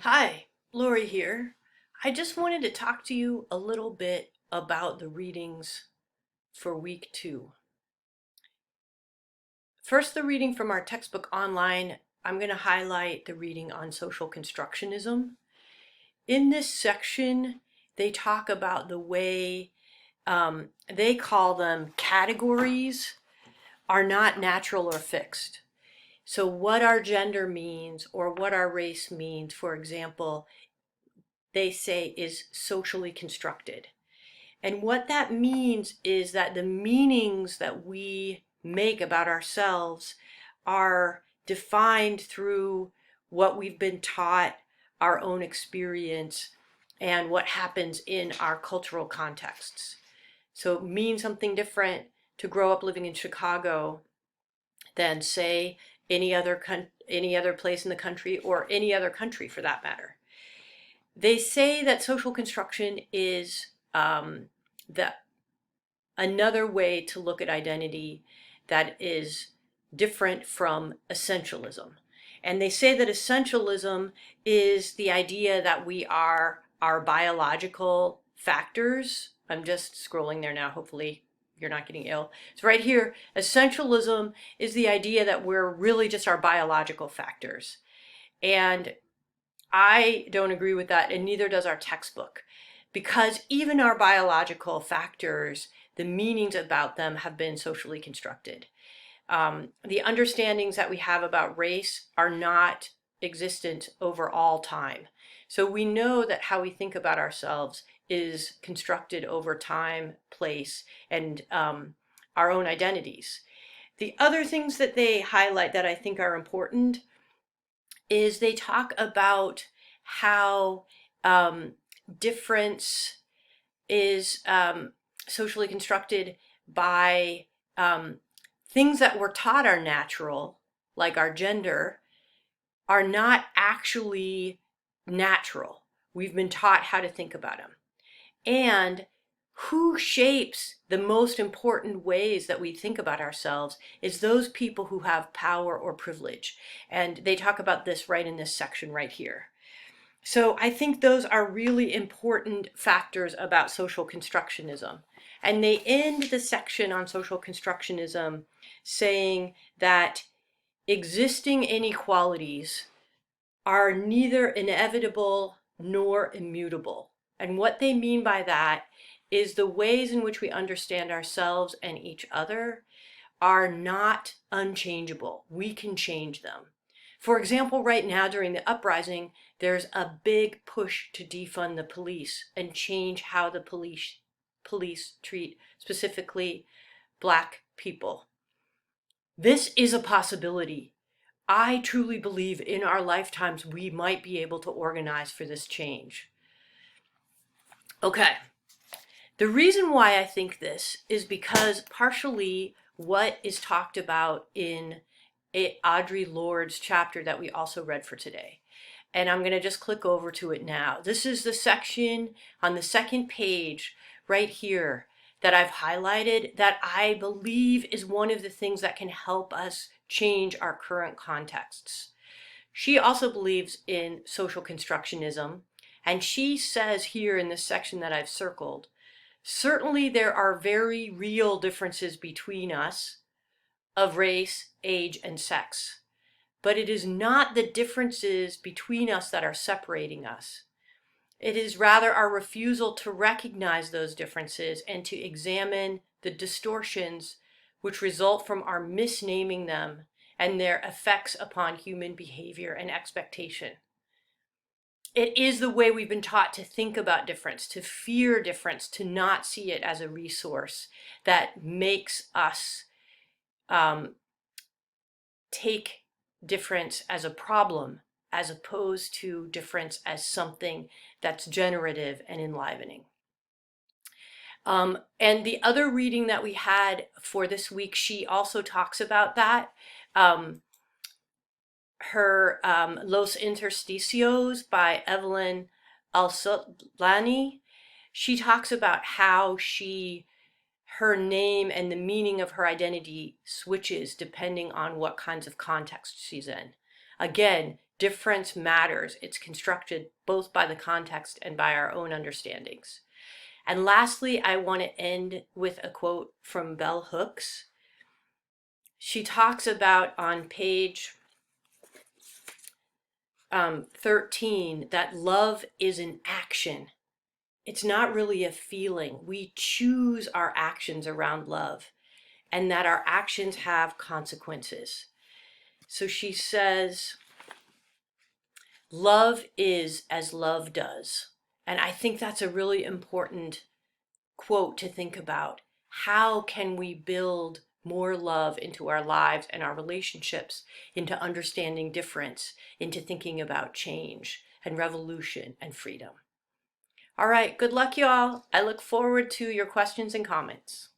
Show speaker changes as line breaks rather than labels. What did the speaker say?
Hi, Lori here. I just wanted to talk to you a little bit about the readings for week 2. First, the reading from our textbook online. I'm going to highlight the reading on social constructionism. In this section, they talk about the way they call them categories are not natural or fixed. So what our gender means or what our race means, for example, they say is socially constructed. And what that means is that the meanings that we make about ourselves are defined through what we've been taught, our own experience, and what happens in our cultural contexts. So it means something different to grow up living in Chicago than, say, any other place in the country, or any other country for that matter. They say that social construction is the another way to look at identity that is different from essentialism. And they say that essentialism is the idea that we are our biological factors. I'm just scrolling there now, hopefully you're not getting ill. It's right here. Essentialism is the idea that we're really just our biological factors. And I don't agree with that, and neither does our textbook, because even our biological factors, the meanings about them have been socially constructed. The understandings that we have about race are not existent over all time. So we know that how we think about ourselves is constructed over time, place, and our own identities. The other things that they highlight that I think are important is they talk about how difference is socially constructed by things that we're taught are natural, like our gender, are not actually natural. We've been taught how to think about them. And who shapes the most important ways that we think about ourselves is those people who have power or privilege. And they talk about this right in this section right here. So I think those are really important factors about social constructionism. And they end the section on social constructionism saying that existing inequalities are neither inevitable nor immutable. And what they mean by that is the ways in which we understand ourselves and each other are not unchangeable. We can change them. For example, right now during the uprising, there's a big push to defund the police and change how the police treat specifically Black people. This is a possibility. I truly believe in our lifetimes we might be able to organize for this change. Okay, the reason why I think this is because partially what is talked about in Audre Lorde's chapter that we also read for today. And I'm going to just click over to it now. This is the section on the second page right here that I've highlighted that I believe is one of the things that can help us change our current contexts. She also believes in social constructionism, and she says here in this section that I've circled, certainly there are very real differences between us of race, age, and sex, but it is not the differences between us that are separating us. It is rather our refusal to recognize those differences and to examine the distortions which result from our misnaming them and their effects upon human behavior and expectation. It is the way we've been taught to think about difference, to fear difference, to not see it as a resource that makes us take difference as a problem, as opposed to difference as something that's generative and enlivening. And the other reading that we had for this week, she also talks about that. Her Los Intersticios by Evelyn Al-Sutlani, she talks about how her name and the meaning of her identity switches depending on what kinds of context she's in. Again, difference matters. It's constructed both by the context and by our own understandings. And lastly, I want to end with a quote from Bell Hooks. She talks about on page 13 that love is an action. It's not really a feeling. We choose our actions around love, and that our actions have consequences. So she says, love is as love does. And I think that's a really important quote to think about. How can we build more love into our lives and our relationships, into understanding difference, into thinking about change and revolution and freedom? All right, good luck, y'all. I look forward to your questions and comments.